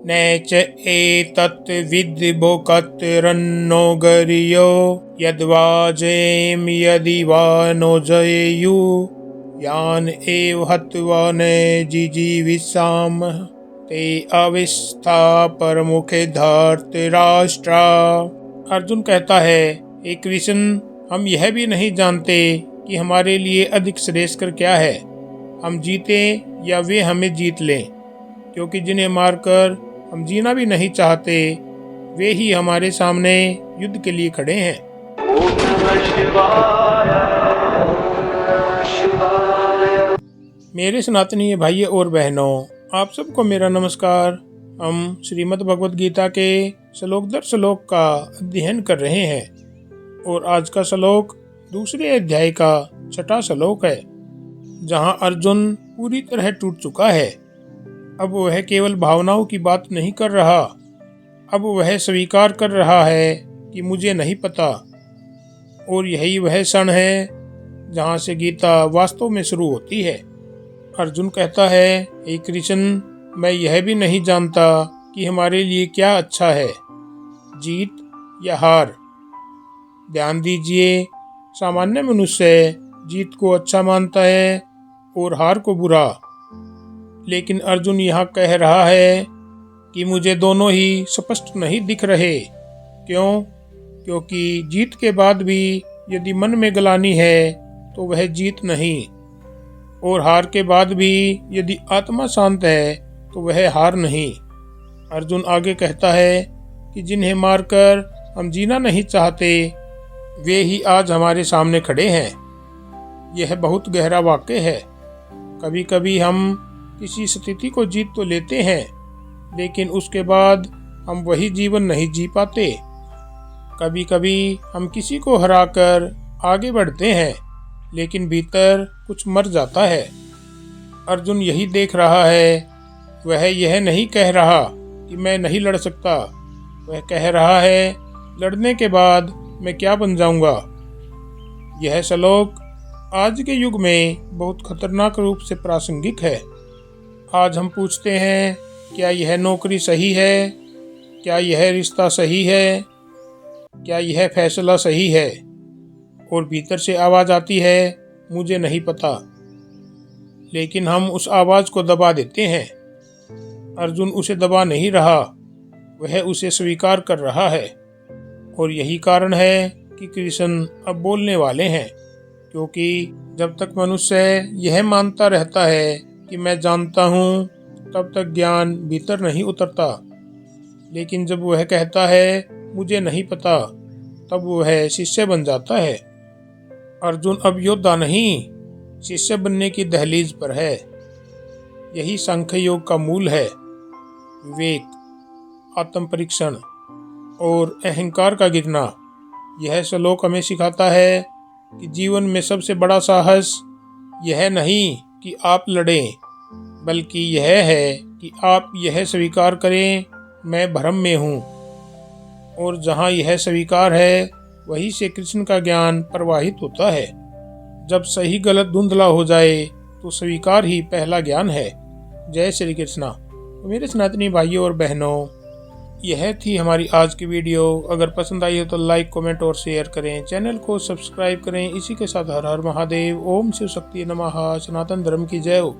न च एतत् विद्भुकतिरन्नो गर्यो यद्वाजेम यदि वा नो जयेयु यान एव हत्वा न जिजीविषाम ते अविस्था परमुखे धर्तराष्ट्रा। अर्जुन कहता है, हे कृष्ण, हम यह भी नहीं जानते कि हमारे लिए अधिक श्रेयस्कर क्या है, हम जीते या वे हमें जीत लें, क्योंकि जिन्हें मारकर हम जीना भी नहीं चाहते वे ही हमारे सामने युद्ध के लिए खड़े हैं। मेरे सनातनी भाइयों और बहनों, आप सबको मेरा नमस्कार। हम श्रीमद् भगवद गीता के श्लोक दर श्लोक का अध्ययन कर रहे हैं और आज का श्लोक दूसरे अध्याय का 6वां श्लोक है, जहां अर्जुन पूरी तरह टूट चुका है। अब वह केवल भावनाओं की बात नहीं कर रहा, अब वह स्वीकार कर रहा है कि मुझे नहीं पता। और यही वह क्षण है जहां से गीता वास्तव में शुरू होती है। अर्जुन कहता है, हे कृष्ण, मैं यह भी नहीं जानता कि हमारे लिए क्या अच्छा है, जीत या हार। ध्यान दीजिए, सामान्य मनुष्य जीत को अच्छा मानता है और हार को बुरा, लेकिन अर्जुन यहाँ कह रहा है कि मुझे दोनों ही स्पष्ट नहीं दिख रहे। क्यों? क्योंकि जीत के बाद भी यदि मन में ग्लानि है तो वह जीत नहीं, और हार के बाद भी यदि आत्मा शांत है तो वह हार नहीं। अर्जुन आगे कहता है कि जिन्हें मारकर हम जीना नहीं चाहते वे ही आज हमारे सामने खड़े हैं। यह बहुत गहरा वाक्य है। कभी कभी हम किसी स्थिति को जीत तो लेते हैं, लेकिन उसके बाद हम वही जीवन नहीं जी पाते। कभी कभी हम किसी को हराकर आगे बढ़ते हैं, लेकिन भीतर कुछ मर जाता है। अर्जुन यही देख रहा है। वह यह नहीं कह रहा कि मैं नहीं लड़ सकता, वह कह रहा है लड़ने के बाद मैं क्या बन जाऊंगा। यह श्लोक आज के युग में बहुत खतरनाक रूप से प्रासंगिक है। आज हम पूछते हैं, क्या यह नौकरी सही है? क्या यह रिश्ता सही है? क्या यह फैसला सही है? और भीतर से आवाज़ आती है, मुझे नहीं पता। लेकिन हम उस आवाज़ को दबा देते हैं। अर्जुन उसे दबा नहीं रहा, वह उसे स्वीकार कर रहा है। और यही कारण है कि कृष्ण अब बोलने वाले हैं, क्योंकि जब तक मनुष्य यह मानता रहता है कि मैं जानता हूँ, तब तक ज्ञान भीतर नहीं उतरता। लेकिन जब वह कहता है मुझे नहीं पता, तब वह शिष्य बन जाता है। अर्जुन अब योद्धा नहीं, शिष्य बनने की दहलीज पर है। यही सांख्य योग का मूल है। विवेक, आत्म परीक्षण और अहंकार का गिरना। यह श्लोक हमें सिखाता है कि जीवन में सबसे बड़ा साहस यह नहीं कि आप लड़ें, बल्कि यह है कि आप यह स्वीकार करें, मैं भ्रम में हूँ। और जहाँ यह स्वीकार है, वहीं से कृष्ण का ज्ञान प्रवाहित होता है। जब सही गलत धुंधला हो जाए तो स्वीकार ही पहला ज्ञान है। जय श्री कृष्णा। तो मेरे सनातनी भाइयों और बहनों, यह थी हमारी आज की वीडियो। अगर पसंद आई हो तो लाइक, कमेंट और शेयर करें। चैनल को सब्सक्राइब करें। इसी के साथ हर हर महादेव। ओम शिव शक्ति नमः। सनातन धर्म की जय हो।